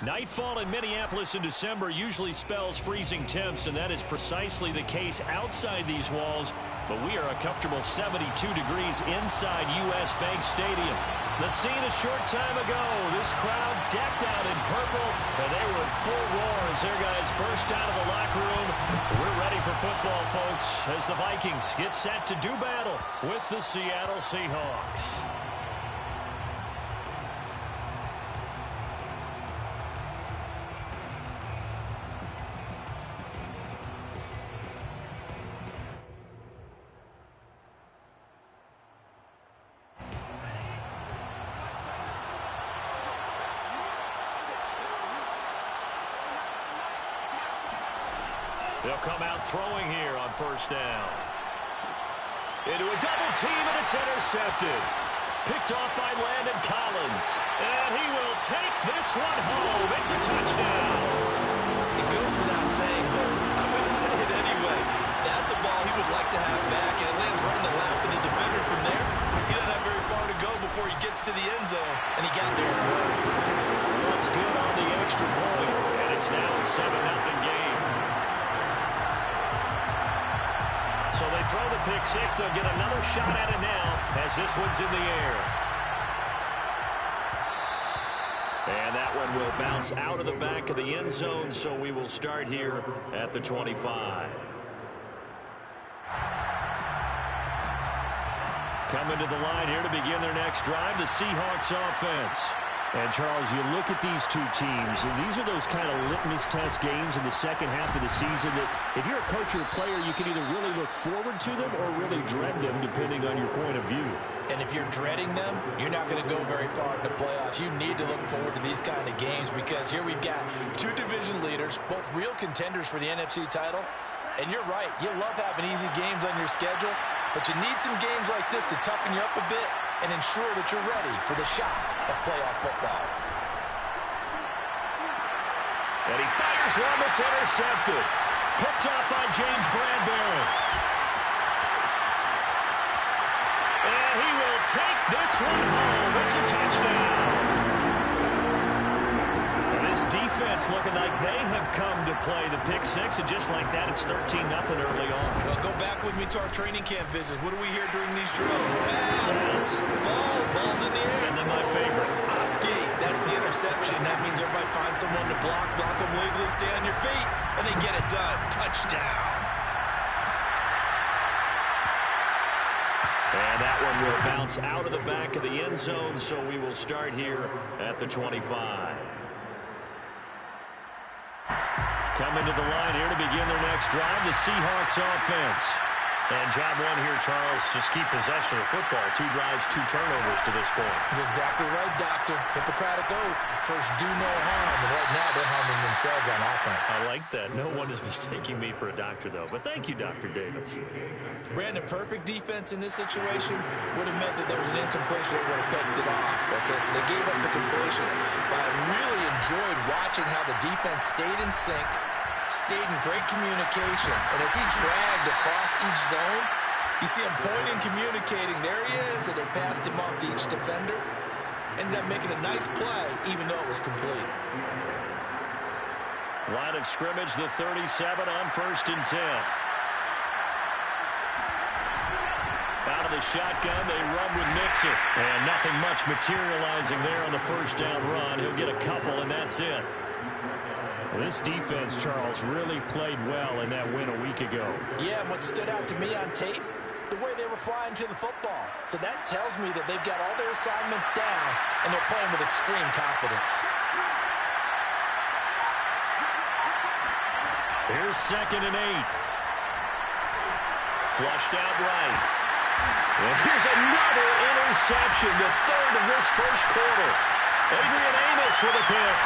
Nightfall in Minneapolis in December usually spells freezing temps, and that is precisely the case outside these walls. But we are a comfortable 72 degrees inside U.S. Bank Stadium. The scene a short time ago, this crowd decked out in purple, and they were in full roar as their guys burst out of the locker room. We're ready for football, folks, as the Vikings get set to do battle with the Seattle Seahawks. They'll come out throwing here on first down. Into a double team, and it's intercepted. Picked off by Landon Collins. And he will take this one home. It's a touchdown. It goes without saying, but I'm going to say it anyway. That's a ball he would like to have back, and it lands right in the lap of the defender from there. He doesn't have very far to go before he gets to the end zone, and he got there. That's good on the extra point, and it's now a 7-0 game. So they throw the pick six. They'll get another shot at it now as this one's in the air. And that one will bounce out of the back of the end zone, so we will start here at the 25. Coming to the line here to begin their next drive, the Seahawks offense. And, Charles, you look at these two teams, and these are those kind of litmus test games in the second half of the season that if you're a coach or a player, you can either really look forward to them or really dread them, depending on your point of view. And if you're dreading them, you're not going to go very far in the playoffs. You need to look forward to these kind of games because here we've got two division leaders, both real contenders for the NFC title. And you're right, you love having easy games on your schedule, but you need some games like this to toughen you up a bit and ensure that you're ready for the shock of playoff football. And he fires one that's intercepted. Picked off by James Bradbury. And he will take this one home. It's a touchdown. And this defense looking like they have come to play the pick six, and just like that, it's 13-0 early on. Well, go back with me to our training camp visits. What do we hear during these drills? Pass. Ball's in the air. And then my favorite. Oski. That's the interception. That means everybody finds someone to block them legally, stay on your feet, and they get it done. Touchdown. And that one will bounce out of the back of the end zone, so we will start here at the 25. Coming to the line here to begin their next drive, the Seahawks offense. And job one here, Charles, just keep possession of football. 2 drives, 2 turnovers to this point. You're exactly right, Doctor. Hippocratic oath. First, do no harm. And right now, they're harming themselves on offense. I like that. No one is mistaking me for a doctor, though. But thank you, Dr. Davis. Brandon, perfect defense in this situation would have meant that there was an incompletion that would have picked it off. Okay, so they gave up the completion. But I really enjoyed watching how the defense stayed in sync, stayed in great communication. And as he dragged across each zone, you see him pointing, communicating. There he is, and they passed him off to each defender. Ended up making a nice play, even though it was complete. Line of scrimmage, the 37 on 1st and 10. Out of the shotgun, they run with Mixon. And nothing much materializing there on the first down run. He'll get a couple, and that's it. This defense, Charles, really played well in that win a week ago. Yeah, and what stood out to me on tape, the way they were flying to the football. So that tells me that they've got all their assignments down, and they're playing with extreme confidence. Here's 2nd and 8. Flushed out right. And here's another interception, the 3rd of this first quarter. Adrian Amos with a pick.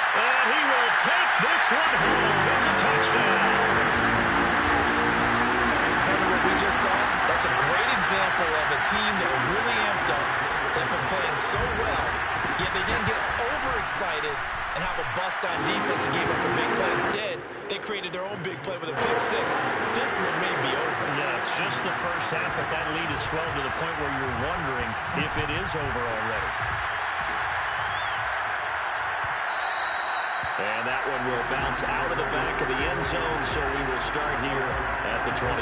And he will take this one home. It's a touchdown. Remember what we just saw? That's a great example of a team that was really amped up. They've been playing so well, yet they didn't get overexcited and have a bust on defense and gave up a big play. Instead, they created their own big play with a pick six. This one may be over. Yeah, it's just the first half, but that lead has swelled to the point where you're wondering if it is over already. And that one will bounce out of the back of the end zone, so we will start here at the 25.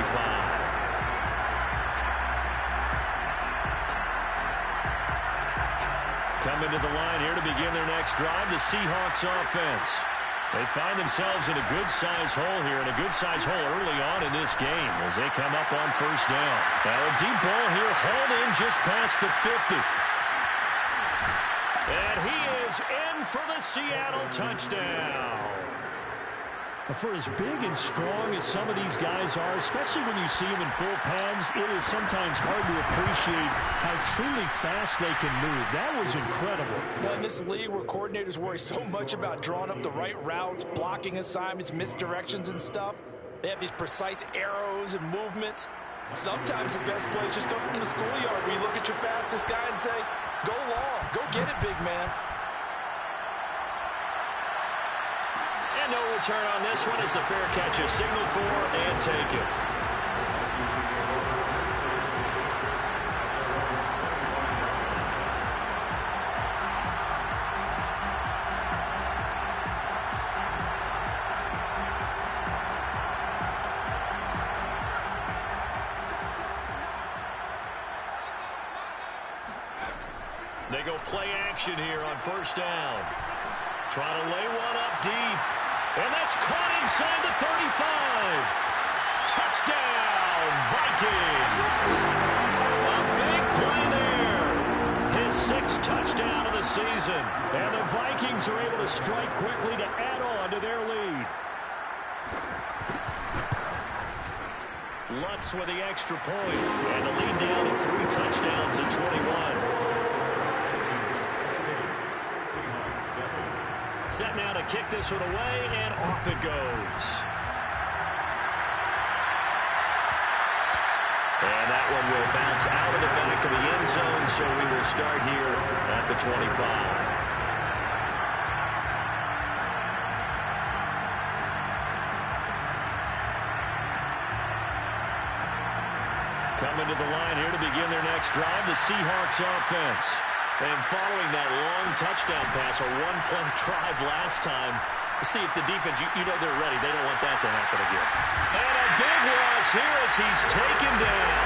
Coming to the line here to begin their next drive, the Seahawks offense. They find themselves in a good-sized hole here, and a good-sized hole early on in this game as they come up on first down. Now a deep ball here, hauled in just past the 50. And he is in for the Seattle touchdown. For as big and strong as some of these guys are, especially when you see them in full pads, it is sometimes hard to appreciate how truly fast they can move. That was incredible. Well, in this league where coordinators worry so much about drawing up the right routes, blocking assignments, misdirections and stuff, they have these precise arrows and movements. Sometimes the best plays just come from the schoolyard where you look at your fastest guy and say, go long, go get it, big man. And no return on this one as the fair catch is signaled for and taken. They go play action here on first down. Trying to lay one up deep. And that's caught inside the 35. Touchdown, Vikings. A big play there. His sixth touchdown of the season. And the Vikings are able to strike quickly to add on to their lead. Lutz with the extra point. And the lead down to 3 touchdowns at 21. Set now to kick this one away, and off it goes. And that one will bounce out of the back of the end zone, so we will start here at the 25. Coming to the line here to begin their next drive, the Seahawks offense. And following that long touchdown pass, a one-play drive last time, see if the defense, you know they're ready. They don't want that to happen again. And a big loss here as he's taken down.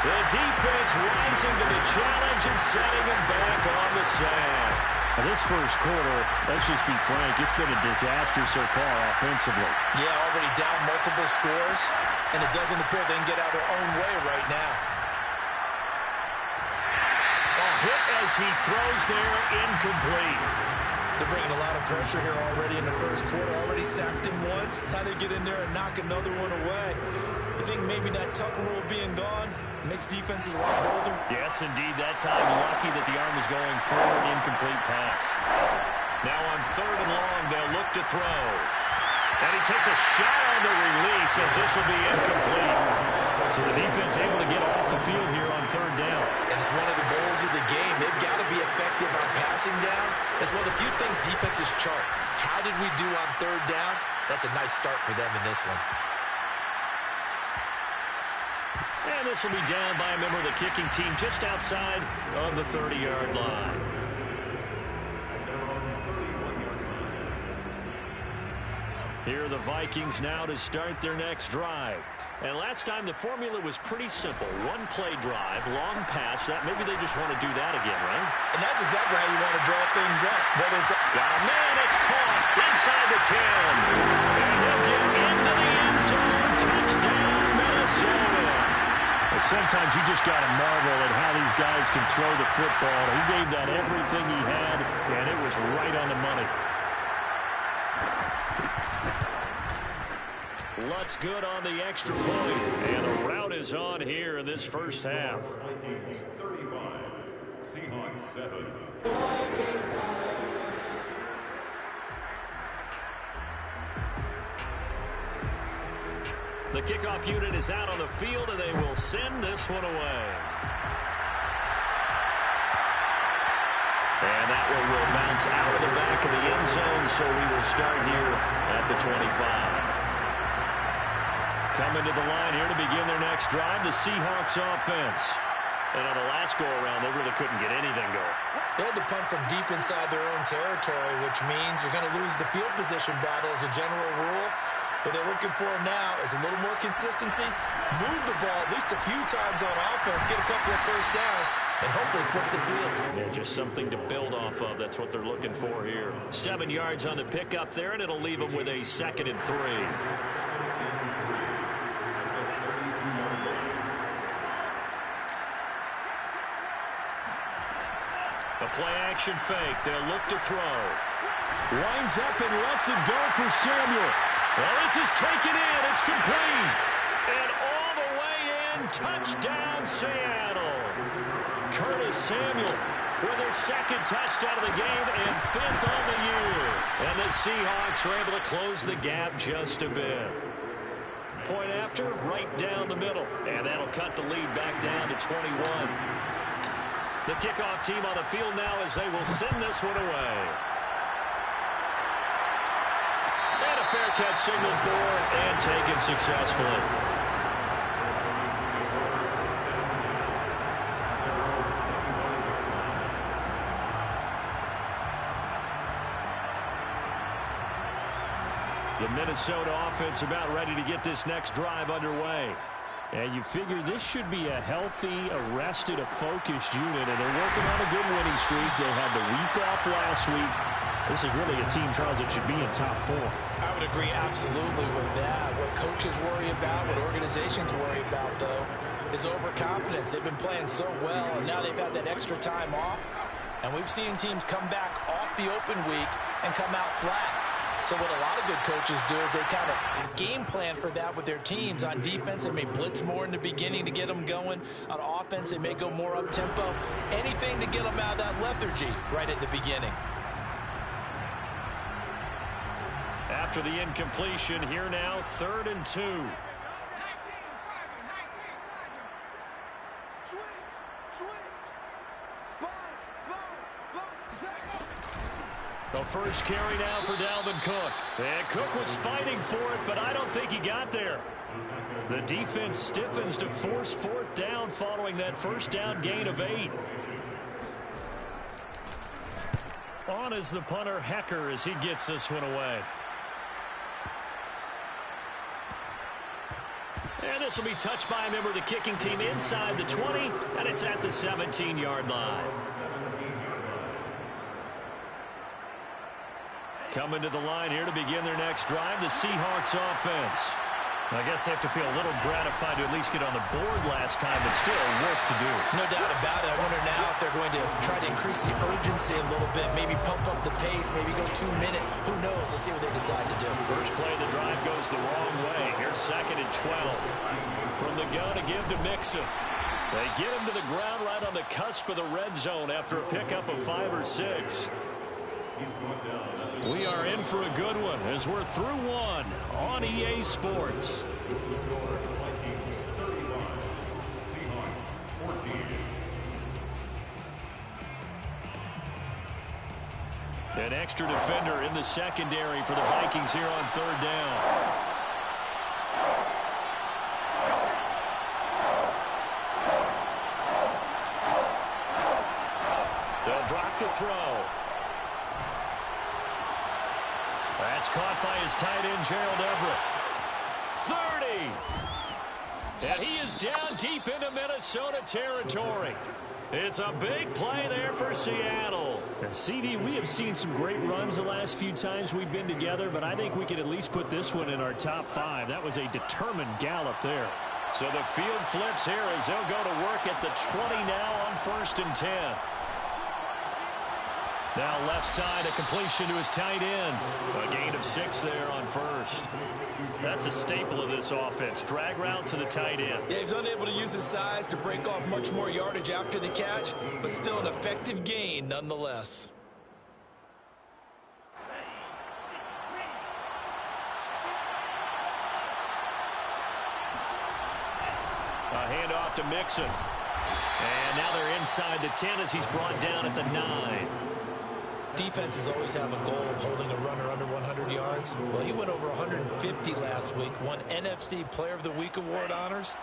The defense rising to the challenge and setting him back on the sand. Now this first quarter, let's just be frank, it's been a disaster so far offensively. Yeah, already down multiple scores, and it doesn't appear they can get out their own way right now. Hit as he throws there, incomplete. They're bringing a lot of pressure here already in the first quarter. Already sacked him once. Now they get in there and knock another one away. You think maybe that Tucker rule being gone makes defenses a lot bolder? Yes, indeed. That time, lucky that the arm was going forward. Incomplete pass. Now on 3rd and long, they'll look to throw. And he takes a shot on the release as this will be incomplete. So the defense able to get off the field here on 3rd down. And it's one of the goals of the game. They've got to be effective on passing downs. It's one of the few things defenses chart. How did we do on 3rd down? That's a nice start for them in this one. And this will be down by a member of the kicking team just outside of the 30-yard line. Here are the Vikings now to start their next drive. And last time the formula was pretty simple. One play drive, long pass. That maybe they just want to do that again, right? And that's exactly how you want to draw things up. Whether it's got a man, it's caught inside the 10. And he'll get into the end zone. Touchdown, Minnesota. Well, sometimes you just got to marvel at how these guys can throw the football. He gave that everything he had, and it was right on the money. Lutz good on the extra point, and the route is on here in this first half. Vikings 35, Seahawks 7. The kickoff unit is out on the field, and they will send this one away. And that one will bounce out of the back of the end zone, so we will start here at the 25. Coming to the line here to begin their next drive, the Seahawks offense. And on the last go-around, they really couldn't get anything going. They had to punt from deep inside their own territory, which means you're going to lose the field position battle as a general rule. What they're looking for now is a little more consistency, move the ball at least a few times on offense, get a couple of first downs, and hopefully flip the field. Yeah, just something to build off of. That's what they're looking for here. 7 yards on the pickup there, and it'll leave them with a 2nd and 3. A play-action fake. They'll look to throw. Winds up and lets it go for Samuel. Well, this is taken in. It's complete. And all the way in. Touchdown, Seattle. Curtis Samuel with his 2nd touchdown of the game and 5th on the year. And the Seahawks are able to close the gap just a bit. Point after, right down the middle. And that'll cut the lead back down to 21. The kickoff team on the field now as they will send this one away. And a fair catch signaled for and taken successfully. The Minnesota offense about ready to get this next drive underway. And you figure this should be a healthy, arrested, a focused unit, and they're working on a good winning streak. They had the week off last week. This is really a team, Charles, that should be in top 4. I would agree absolutely with that. What coaches worry about, what organizations worry about, though, is overconfidence. They've been playing so well, and now they've had that extra time off. And we've seen teams come back off the open week and come out flat. So what a lot of good coaches do is they kind of game plan for that with their teams. On defense, they may blitz more in the beginning to get them going. On offense, they may go more up-tempo. Anything to get them out of that lethargy right at the beginning. After the incompletion, here now, 3rd and 2. The first carry now for Dalvin Cook. And Cook was fighting for it, but I don't think he got there. The defense stiffens to force 4th down following that first down gain of 8. On is the punter, Hecker, as he gets this one away. And this will be touched by a member of the kicking team inside the 20, and it's at the 17-yard line. Coming to the line here to begin their next drive, the Seahawks offense. I guess they have to feel a little gratified to at least get on the board last time, but still work to do. No doubt about it. I wonder now if they're going to try to increase the urgency a little bit, maybe pump up the pace, maybe go 2-minute. Who knows? Let's see what they decide to do. First play of the drive goes the wrong way. Here's 2nd and 12. From the gun to give to Mixon. They get him to the ground right on the cusp of the red zone after a pickup of 5 or 6. We are in for a good one as we're through one on EA Sports. Vikings 35, Seahawks 14. An extra defender in the secondary for the Vikings here on 3rd down. They'll drop the throw. That's caught by his tight end, Gerald Everett. 30. And he is down deep into Minnesota territory. It's a big play there for Seattle. And CD, we have seen some great runs the last few times we've been together, but I think we could at least put this one in our top 5. That was a determined gallop there. So the field flips here as they'll go to work at the 20 now on 1st and 10. Now left side, a completion to his tight end. A gain of 6 there on 1st. That's a staple of this offense. Drag route to the tight end. Yeah, he's unable to use his size to break off much more yardage after the catch, but still an effective gain nonetheless. A handoff to Mixon. And now they're inside the 10 as he's brought down at the 9. Defenses always have a goal of holding a runner under 100 yards. Well, he went over 150 last week, won NFC Player of the Week award honors.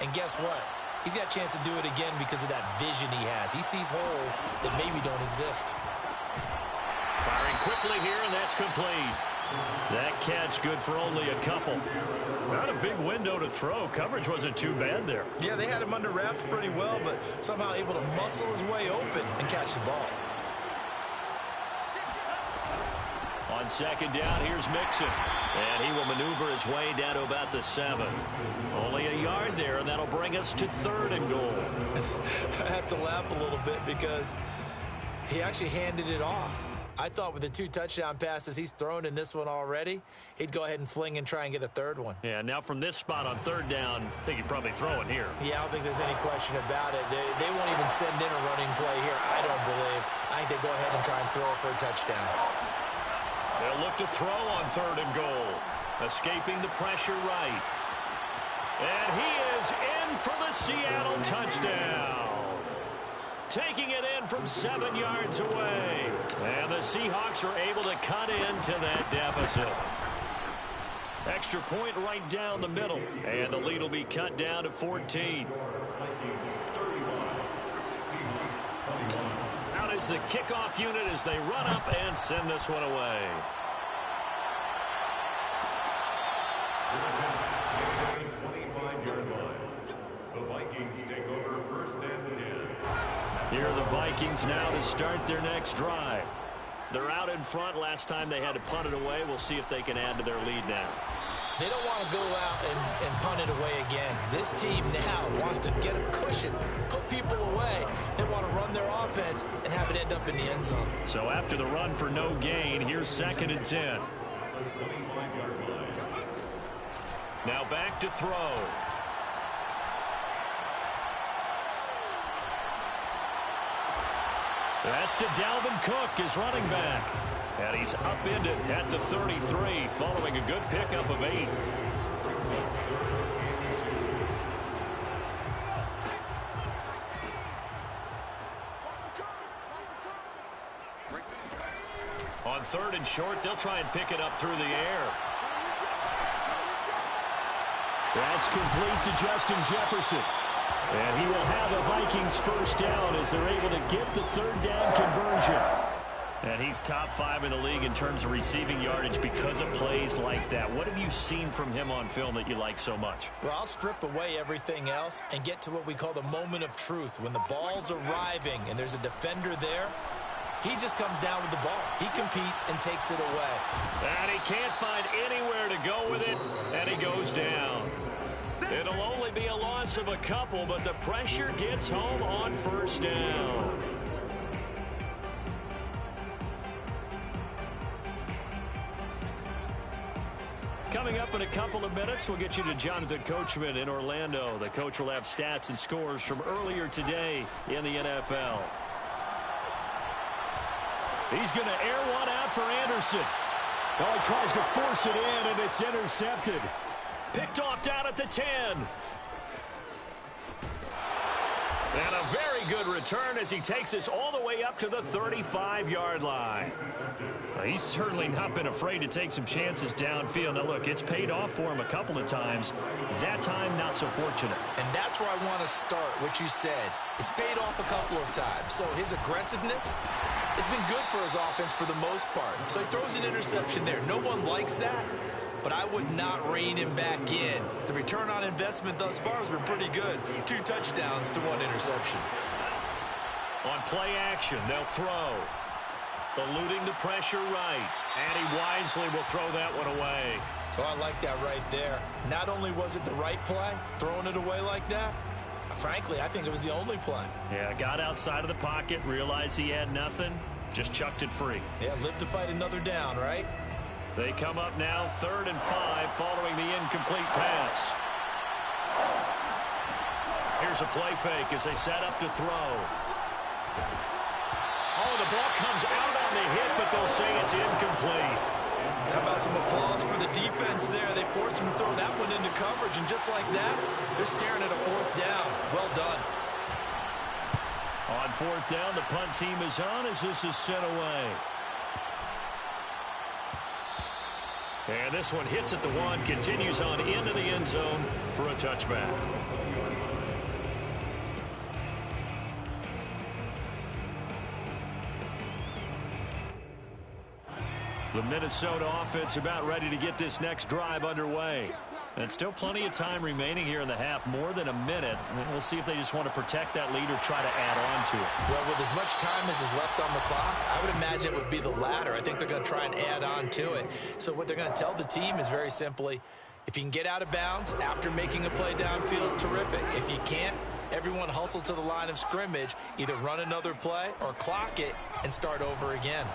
And guess what? He's got a chance to do it again because of that vision he has. He sees holes that maybe don't exist. Firing quickly here, and that's complete. That catch good for only a couple. Not a big window to throw. Coverage wasn't too bad there. Yeah, they had him under wraps pretty well, but somehow able to muscle his way open and catch the ball. On second down, here's Mixon. And he will maneuver his way down to about the 7. Only a yard there, and that'll bring us to 3rd and goal. I have to laugh a little bit because he actually handed it off. I thought with the 2 touchdown passes he's thrown in this one already, he'd go ahead and fling and try and get a 3rd one. Yeah, now from this spot on 3rd down, I think he'd probably throw it here. Yeah, I don't think there's any question about it. They won't even send in a running play here, I don't believe. I think they go ahead and try and throw it for a touchdown. They'll look to throw on 3rd and goal. Escaping the pressure right. And he is in for the Seattle touchdown. Taking it in from 7 yards away. And the Seahawks are able to cut into that deficit. Extra point right down the middle. And the lead will be cut down to 14. Out is the kickoff unit as they run up and send this one away. The Vikings take over 1st and 10. Here are the Vikings now to start their next drive. They're out in front. Last time they had to punt it away. We'll see if they can add to their lead now. They don't want to go out and punt it away again. This team now wants to get a cushion, put people away. They want to run their offense and have it end up in the end zone. So after the run for no gain, here's 2nd and 10. Now back to throw. That's to Dalvin Cook, his running back. And he's upended at the 33, following a good pickup of 8. On 3rd and short, they'll try and pick it up through the air. That's complete to Justin Jefferson. And he will have a Vikings 1st down as they're able to get the 3rd down conversion. And he's top 5 in the league in terms of receiving yardage because of plays like that. What have you seen from him on film that you like so much? Well, I'll strip away everything else and get to what we call the moment of truth. When the ball's arriving and there's a defender there, he just comes down with the ball. He competes and takes it away. And he can't find anywhere to go with it, and he goes down. It'll only be a loss of a couple, but the pressure gets home on 1st down. Coming up in a couple of minutes, we'll get you to Jonathan Coachman in Orlando. The coach will have stats and scores from earlier today in the NFL. He's going to air one out for Anderson. Well, he tries to force it in, and it's intercepted. Picked off down at the 10. And a very good return as he takes us all the way up to the 35-yard line. He's certainly not been afraid to take some chances downfield. Now, look, it's paid off for him a couple of times. That time, not so fortunate. And that's where I want to start, what you said. It's paid off a couple of times. So his aggressiveness has been good for his offense for the most part. So he throws an interception there. No one likes that, but I would not rein him back in. The return on investment thus far has been pretty good. 2 touchdowns to 1 interception. On play action, they'll throw. Eluding the pressure right. And he wisely will throw that one away. Oh, I like that right there. Not only was it the right play, throwing it away like that, frankly, I think it was the only play. Yeah, got outside of the pocket, realized he had nothing, just chucked it free. Yeah, live to fight another down, right? They come up now 3rd and 5 following the incomplete pass. Here's a play fake as they set up to throw. Oh, the ball comes out on the hit, but they'll say it's incomplete. How about some applause for the defense there? They forced him to throw that one into coverage, and just like that, they're staring at a 4th down. Well done. fourth down. The punt team is on as this is sent away. And this one hits at the one, continues on into the end zone for a touchback. The Minnesota offense about ready to get this next drive underway. And still plenty of time remaining here in the half, more than a minute. And we'll see if they just want to protect that lead or try to add on to it. Well, with as much time as is left on the clock, I would imagine it would be the latter. I think they're going to try and add on to it. So what they're going to tell the team is very simply, if you can get out of bounds after making a play downfield, terrific. If you can't, everyone hustle to the line of scrimmage, either run another play or clock it and start over again.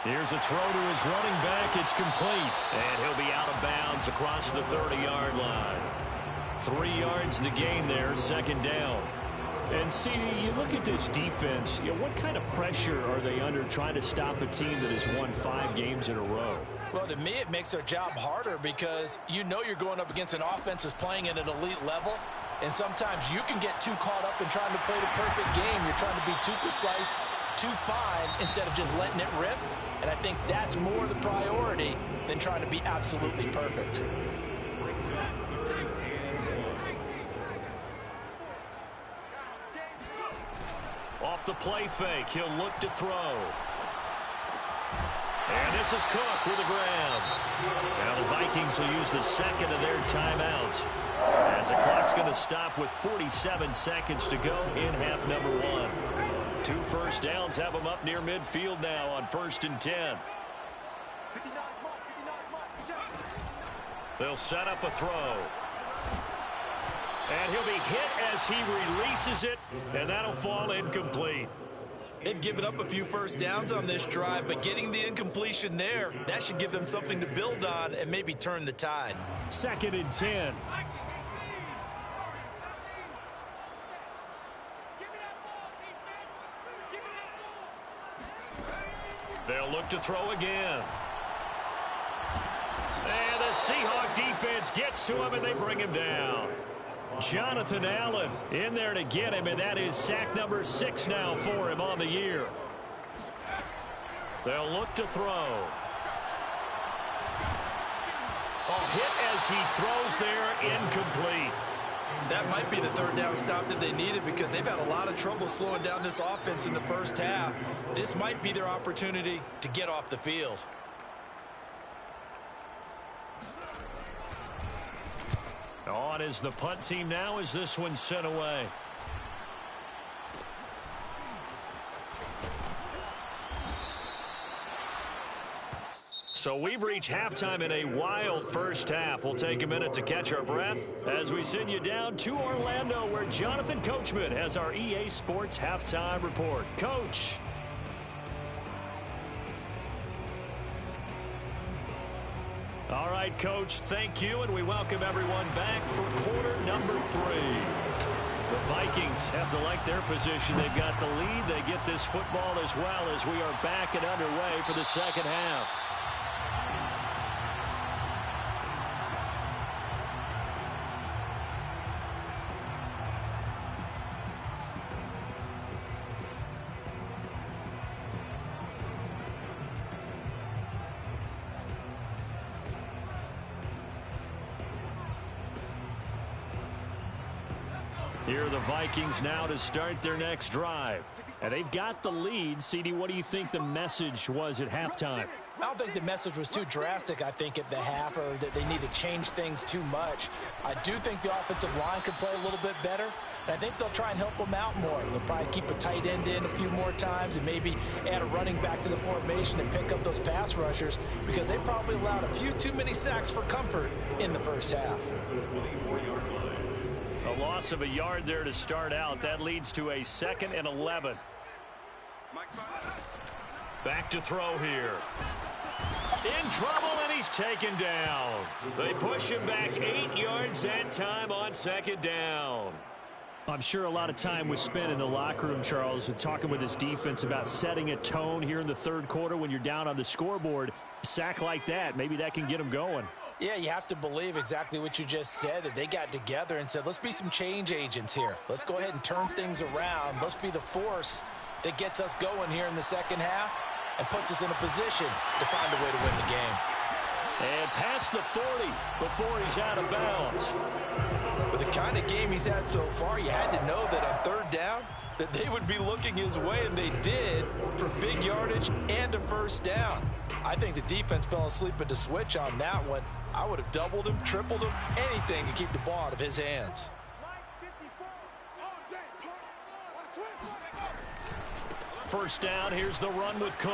Here's a throw to his running back. It's complete. And he'll be out of bounds across the 30-yard line. 3 yards the gain there, second down. And, CD, you look at this defense, what kind of pressure are they under trying to stop a team that has won 5 games in a row? Well, to me, it makes their job harder because you know you're going up against an offense that's playing at an elite level. And sometimes you can get too caught up in trying to play the perfect game. You're trying to be too precise, too fine, instead of just letting it rip. And I think that's more the priority than trying to be absolutely perfect. Off the play fake, he'll look to throw. And this is Cook with the grab. Now the Vikings will use the second of their timeouts, as the clock's going to stop with 47 seconds to go in half number 1. 2 first downs have them up near midfield now on 1st and 10. They'll set up a throw. And he'll be hit as he releases it, and that'll fall incomplete. They've given up a few first downs on this drive, but getting the incompletion there, that should give them something to build on and maybe turn the tide. 2nd and 10. They'll look to throw again. And the Seahawks defense gets to him, and they bring him down. Jonathan Allen in there to get him, and that is sack number 6 now for him on the year. They'll look to throw. Hit as he throws there, incomplete. That might be the 3rd down stop that they needed because they've had a lot of trouble slowing down this offense in the first half. This might be their opportunity to get off the field. On is the punt team now as this one's sent away. So we've reached halftime in a wild first half. We'll take a minute to catch our breath as we send you down to Orlando, where Jonathan Coachman has our EA Sports halftime report. Coach. All right, Coach, thank you, and we welcome everyone back for quarter number 3. The Vikings have to like their position. They've got the lead. They get this football as well as we are back and underway for the second half. Here are the Vikings now to start their next drive. And they've got the lead. CD, what do you think the message was at halftime? I don't think the message was too drastic, I think, at the half, or that they need to change things too much. I do think the offensive line could play a little bit better, and I think they'll try and help them out more. They'll probably keep a tight end in a few more times and maybe add a running back to the formation and pick up those pass rushers because they probably allowed a few too many sacks for comfort in the first half. A loss of a yard there to start out. That leads to a 2nd and 11. Back to throw here. In trouble, and he's taken down. They push him back 8 yards that time on 2nd down. I'm sure a lot of time was spent in the locker room, Charles, talking with his defense about setting a tone here in the 3rd quarter when you're down on the scoreboard. A sack like that, maybe that can get him going. Yeah, you have to believe exactly what you just said, that they got together and said, let's be some change agents here. Let's go ahead and turn things around. Let's be the force that gets us going here in the second half and puts us in a position to find a way to win the game. And past the 40 before he's out of bounds. With the kind of game he's had so far, you had to know that on third down, that they would be looking his way, and they did, for big yardage and a first down. I think the defense fell asleep at the switch on that one. I would have doubled him, tripled him, anything to keep the ball out of his hands. First down, here's the run with Cook.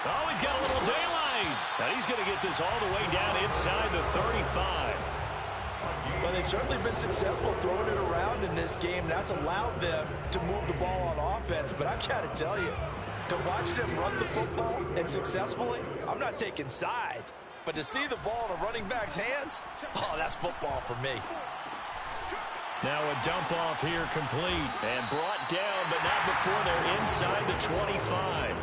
Oh, he's got a little daylight. And he's going to get this all the way down inside the 35. Well, they've certainly been successful throwing it around in this game. That's allowed them to move the ball on offense. But I've got to tell you, to watch them run the football and successfully, I'm not taking sides. But to see the ball in a running back's hands, oh, that's football for me. Now a dump off here complete and brought down, but not before they're inside the 25.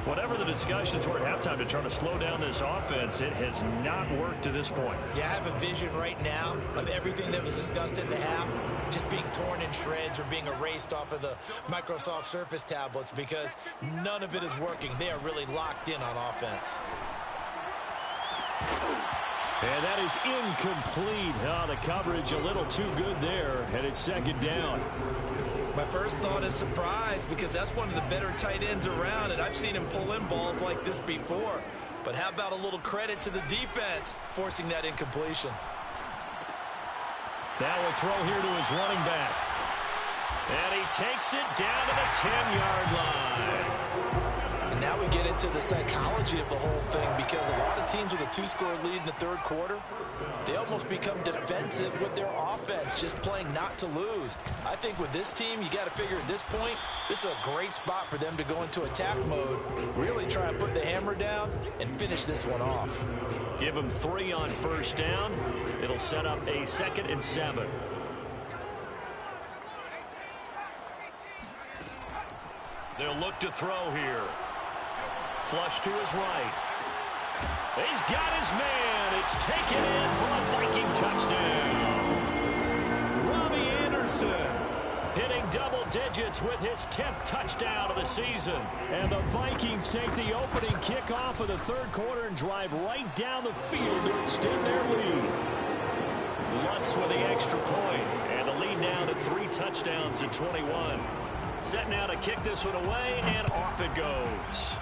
Whatever the discussions were at halftime to try to slow down this offense, it has not worked to this point. Yeah, I have a vision right now of everything that was discussed at the half just being torn in shreds or being erased off of the Microsoft Surface tablets because none of it is working. They are really locked in on offense. And that is incomplete. Oh, the coverage a little too good there, and it's second down. My first thought is surprise because that's one of the better tight ends around, and I've seen him pull in balls like this before. But how about a little credit to the defense forcing that incompletion? Now a throw here to his running back. And he takes it down to the 10-yard line. And now we get into the psychology of the whole thing because a lot of teams with a two-score lead in the third quarter, they almost become defensive with their offense, just playing not to lose. I think with this team, you got to figure at this point, this is a great spot for them to go into attack mode, really try and put the hammer down and finish this one off. Give them 3 on first down. It'll set up a 2nd and 7. They'll look to throw here. Flush to his right. He's got his man. It's taken in for a Viking touchdown. Robbie Anderson hitting double digits with his 10th touchdown of the season. And the Vikings take the opening kickoff of the third quarter and drive right down the field to extend their lead. Lutz with the extra point, and the lead now to 3 touchdowns in 21. Set now to kick this one away, and off it goes.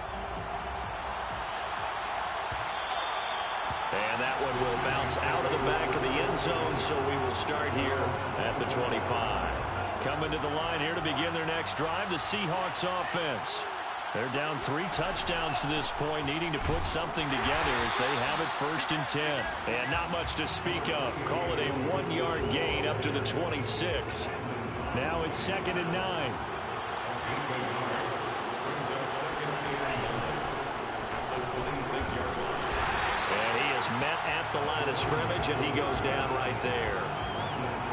And that one will bounce out of the back of the end zone, so we will start here at the 25. Coming to the line here to begin their next drive, the Seahawks offense. They're down 3 touchdowns to this point, needing to put something together as they have it 1st and 10. And not much to speak of. Call it a 1-yard gain up to the 26. Now it's 2nd and 9. Met at the line of scrimmage, and he goes down right there.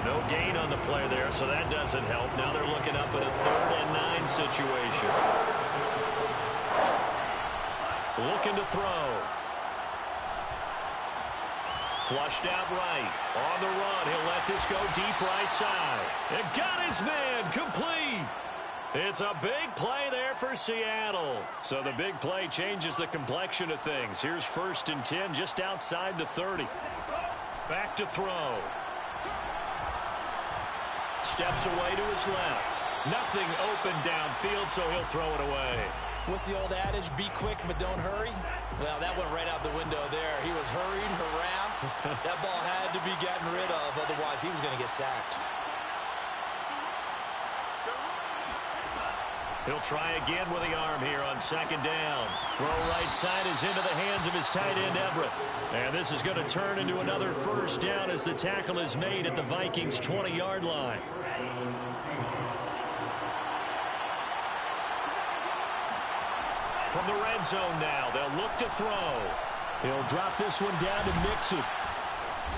No gain on the play there, so that doesn't help. Now they're looking up at a 3rd and 9 situation. Looking to throw. Flushed out right. On the run, he'll let this go deep right side. And got his man complete. It's a big play there for Seattle. So the big play changes the complexion of things. Here's 1st and 10 just outside the 30. Back to throw. Steps away to his left. Nothing open downfield, so he'll throw it away. What's the old adage? Be quick, but don't hurry. Well, that went right out the window there. He was hurried, harassed. That ball had to be gotten rid of. Otherwise, he was going to get sacked. He'll try again with the arm here on 2nd down. Throw right side is into the hands of his tight end, Everett. And this is going to turn into another 1st down as the tackle is made at the Vikings' 20-yard line. From the red zone now, they'll look to throw. He'll drop this one down to Mixon.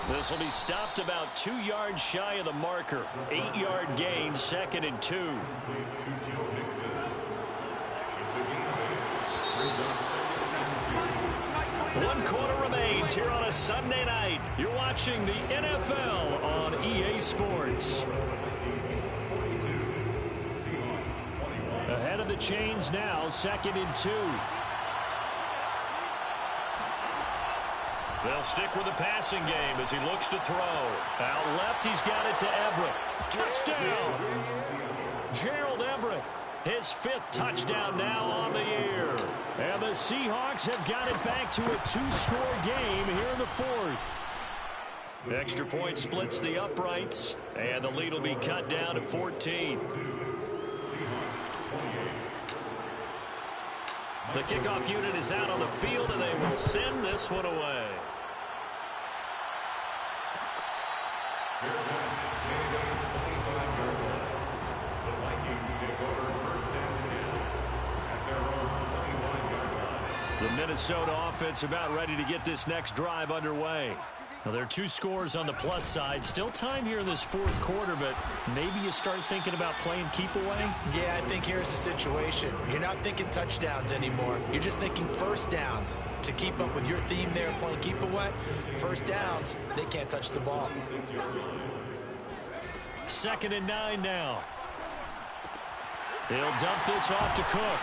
This will be stopped about 2 yards shy of the marker. 8-yard gain, 2nd and 2. One quarter remains here on a Sunday night. You're watching the NFL on EA Sports. Ahead of the chains now, 2nd and 2. They'll stick with the passing game as he looks to throw. Out left, he's got it to Everett. Touchdown! Gerald Everett, his 5th touchdown now on the year. And the Seahawks have got it back to a 2-score game here in the 4th. Extra point splits the uprights, and the lead will be cut down to 14. The kickoff unit is out on the field, and they will send this one away. The Vikings take over 1st and 10 at their own 25-yard line. The Minnesota offense about ready to get this next drive underway. Now, there are 2 scores on the plus side. Still time here in this 4th quarter, but maybe you start thinking about playing keep away? Yeah, I think here's the situation. You're not thinking touchdowns anymore. You're just thinking first downs. To keep up with your theme there, playing keep away, first downs, they can't touch the ball. 2nd and 9 now. He'll dump this off to Cook.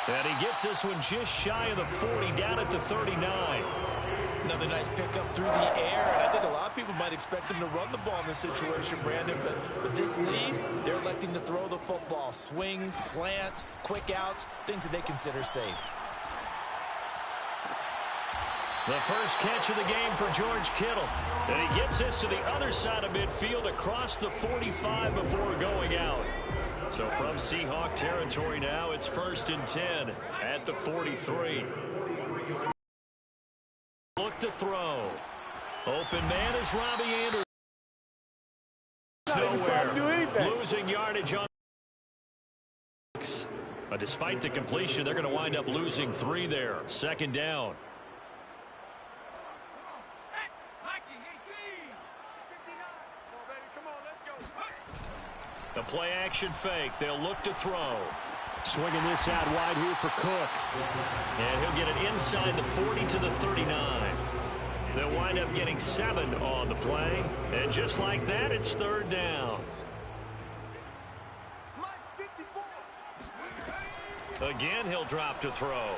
And he gets this one just shy of the 40, down at the 39. Another nice pickup through the air, and I think a lot of people might expect him to run the ball in this situation, Brandon, but with this lead, they're electing to throw the football. Swings, slants, quick outs, things that they consider safe. The first catch of the game for George Kittle. And he gets this to the other side of midfield across the 45 before going out. So from Seahawk territory now, it's 1st and 10 at the 43. Look to throw. Open man is Robbie Anderson. Nowhere. Losing yardage on. Despite the completion, they're going to wind up losing 3 there. 2nd down. The play action fake. They'll look to throw. Swinging this out wide here for Cook. And he'll get it inside the 40 to the 39. They'll wind up getting 7 on the play. And just like that, it's 3rd down. Again, he'll drop to throw.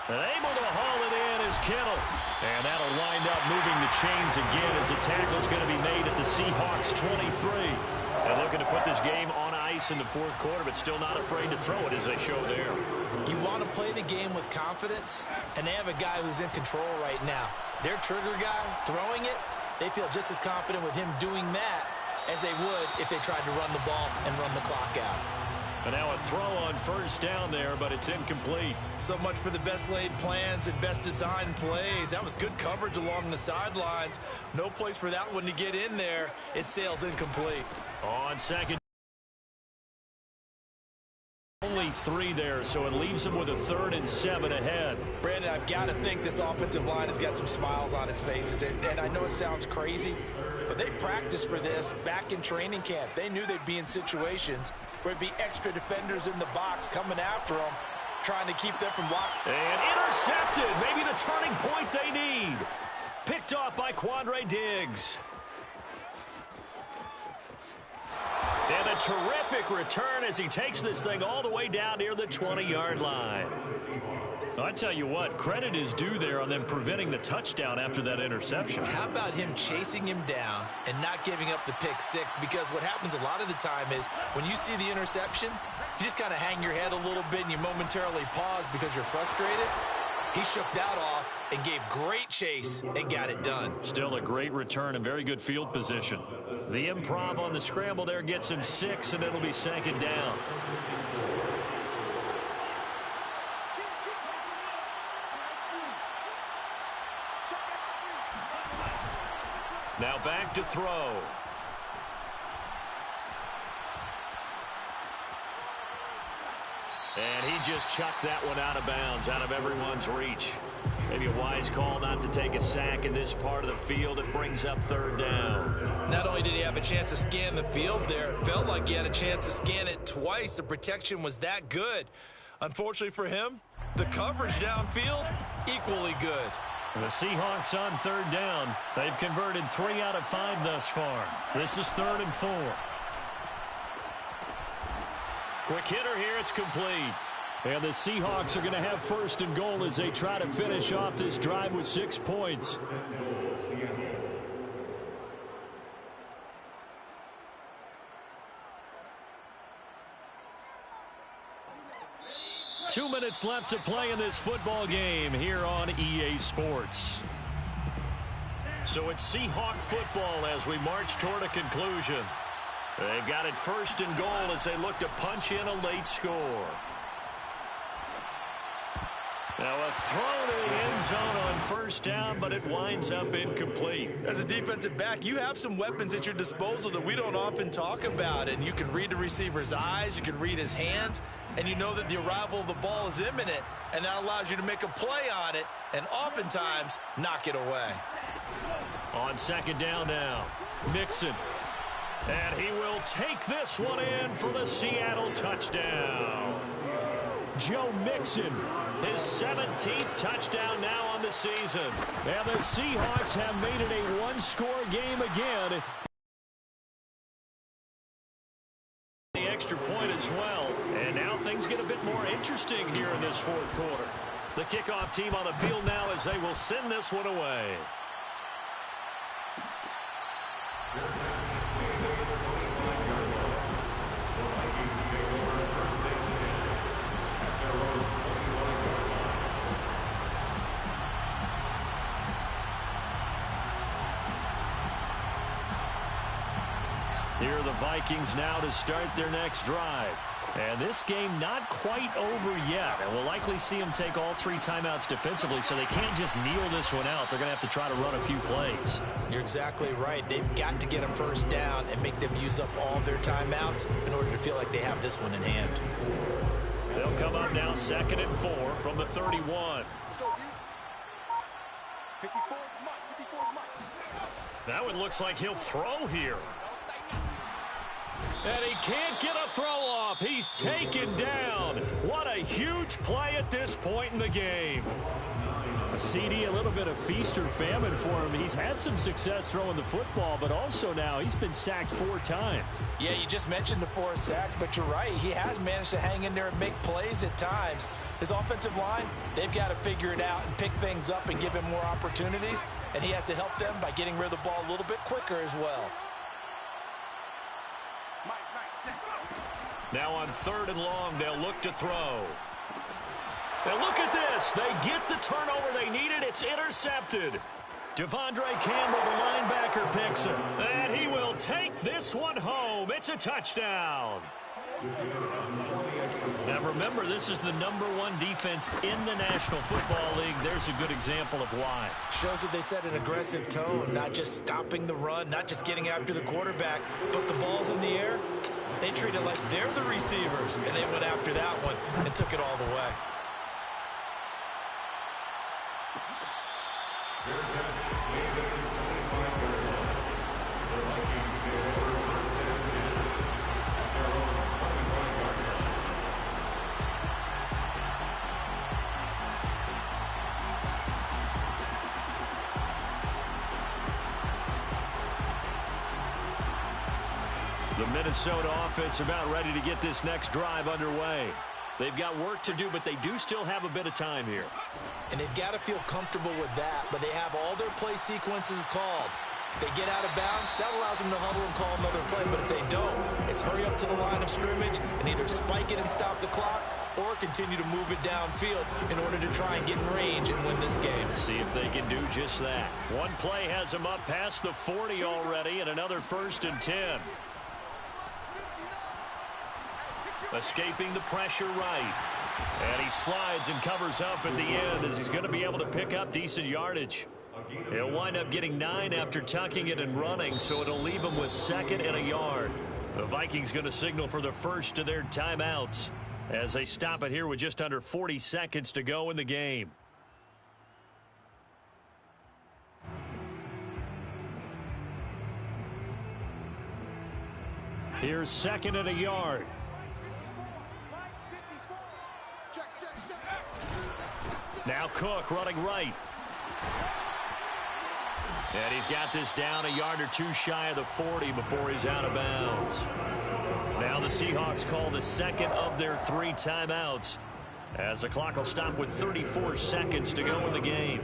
And able to haul it in is Kittle. And that'll wind up moving the chains again as the tackle's going to be made at the Seahawks 23. And looking to put this game on ice in the 4th quarter, but still not afraid to throw it as they show there. You want to play the game with confidence, and they have a guy who's in control right now. Their trigger guy throwing it, they feel just as confident with him doing that as they would if they tried to run the ball and run the clock out. And now a throw on 1st down there, but it's incomplete. So much for the best laid plans and best designed plays. That was good coverage along the sidelines. No place for that one to get in there. It sails incomplete. On 2nd. Only 3 there, so it leaves them with a 3rd and 7 ahead. Brandon, I've got to think this offensive line has got some smiles on its faces. And I know it sounds crazy, but they practiced for this back in training camp. They knew they'd be in situations where it'd be extra defenders in the box coming after them, trying to keep them from blocking. And intercepted. Maybe the turning point they need. Picked off by Quandre Diggs. And a terrific return as he takes this thing all the way down near the 20-yard line. I tell you what, credit is due there on them preventing the touchdown after that interception. How about him chasing him down and not giving up the pick 6? Because what happens a lot of the time is when you see the interception, you just kind of hang your head a little bit and you momentarily pause because you're frustrated. He shook that off and gave great chase and got it done. Still a great return and very good field position. The improv on the scramble there gets him 6, and it'll be 2nd down. Now back to throw. And he just chucked that one out of bounds, out of everyone's reach. Maybe a wise call not to take a sack in this part of the field. It brings up 3rd down. Not only did he have a chance to scan the field there, it felt like he had a chance to scan it twice. The protection was that good. Unfortunately for him, the coverage downfield, equally good. The Seahawks on third down. They've converted 3 out of 5 thus far. This is 3rd and 4. Quick hitter here. It's complete. And the Seahawks are going to have 1st and goal as they try to finish off this drive with 6 points. 2 minutes left to play in this football game here on EA Sports. So it's Seahawk football as we march toward a conclusion. They've got it 1st and goal as they look to punch in a late score. Now a throw to the end zone on 1st down, but it winds up incomplete. As a defensive back, you have some weapons at your disposal that we don't often talk about. And you can read the receiver's eyes, you can read his hands, and you know that the arrival of the ball is imminent, and that allows you to make a play on it and oftentimes knock it away. On 2nd down now, Mixon. And he will take this one in for the Seattle touchdown. Joe Mixon, his 17th touchdown now on the season. And the Seahawks have made it a one-score game again. The extra point as well. And now things get a bit more interesting here in this 4th quarter. The kickoff team on the field now as they will send this one away. Here are the Vikings now to start their next drive. And this game not quite over yet. And we'll likely see them take all 3 timeouts defensively, so they can't just kneel this one out. They're going to have to try to run a few plays. You're exactly right. They've got to get a 1st down and make them use up all their timeouts in order to feel like they have this one in hand. They'll come up now 2nd and 4 from the 31. That one looks like he'll throw here. And he can't get a throw off. He's taken down. What a huge play at this point in the game. A CD, a little bit of feast or famine for him. He's had some success throwing the football, but also now he's been sacked 4 times. Yeah, you just mentioned the 4 sacks, but you're right. He has managed to hang in there and make plays at times. His offensive line, they've got to figure it out and pick things up and give him more opportunities, and he has to help them by getting rid of the ball a little bit quicker as well. Now on 3rd and long, they'll look to throw. Now look at this. They get the turnover they needed. It's intercepted. Devondre Campbell, the linebacker, picks it. And he will take this one home. It's a touchdown. Now remember, this is the #1 defense in the National Football League. There's a good example of why. Shows that they set an aggressive tone, not just stopping the run, not just getting after the quarterback, but the ball's in the air. They treat it like they're the receivers, and they went after that one and took it all the way. The Minnesota offense about ready to get this next drive underway. They've got work to do, but they do still have a bit of time here. And they've got to feel comfortable with that, but they have all their play sequences called. If they get out of bounds, that allows them to huddle and call another play, but if they don't, it's hurry up to the line of scrimmage and either spike it and stop the clock or continue to move it downfield in order to try and get in range and win this game. See if they can do just that. One play has them up past the 40 already, and another 1st and 10. Escaping the pressure right. And he slides and covers up at the end as he's going to be able to pick up decent yardage. He'll wind up getting 9 after tucking it and running, so it'll leave him with 2nd and a yard. The Vikings going to signal for the first of their timeouts as they stop it here with just under 40 seconds to go in the game. Here's 2nd and a yard. Now Cook running right. And he's got this down a yard or two shy of the 40 before he's out of bounds. Now the Seahawks call the second of their 3 timeouts, as the clock will stop with 34 seconds to go in the game.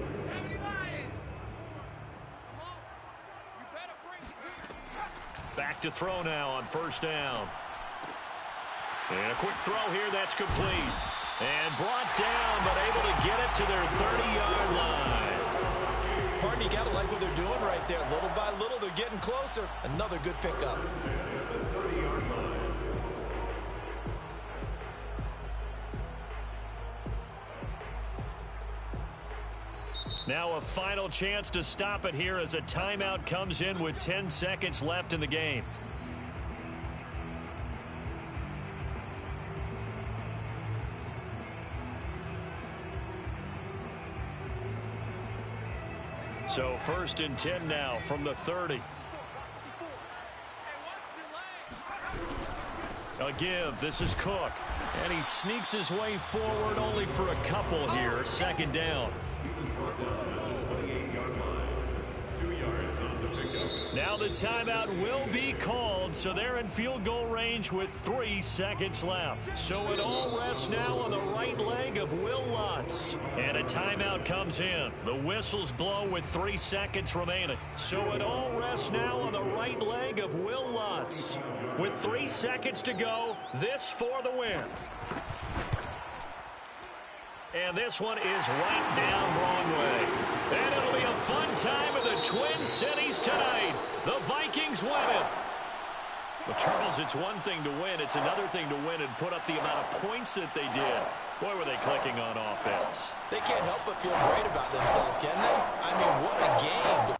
Back to throw now on first down. And a quick throw here that's complete. And brought down, but able to get it to their 30-yard line. Pardon, you got to like what they're doing right there. Little by little, they're getting closer. Another good pickup. Now a final chance to stop it here as a timeout comes in with 10 seconds left in the game. So 1st and 10 now from the 30. A give. This is Cook. And he sneaks his way forward only for a couple here. 2nd down. Now the timeout will be called, so they're in field goal range with 3 seconds left. So it all rests now on the right leg of Will Lutz. And a timeout comes in. The whistles blow with 3 seconds remaining. So it all rests now on the right leg of Will Lutz. With 3 seconds to go, this for the win. And this one is right down Broadway. And it'll be a fun time in the Twin Cities tonight. The Vikings win it. Well, Charles, it's one thing to win. It's another thing to win and put up the amount of points that they did. Boy, were they clicking on offense. They can't help but feel great about themselves, can they? I mean, what a game to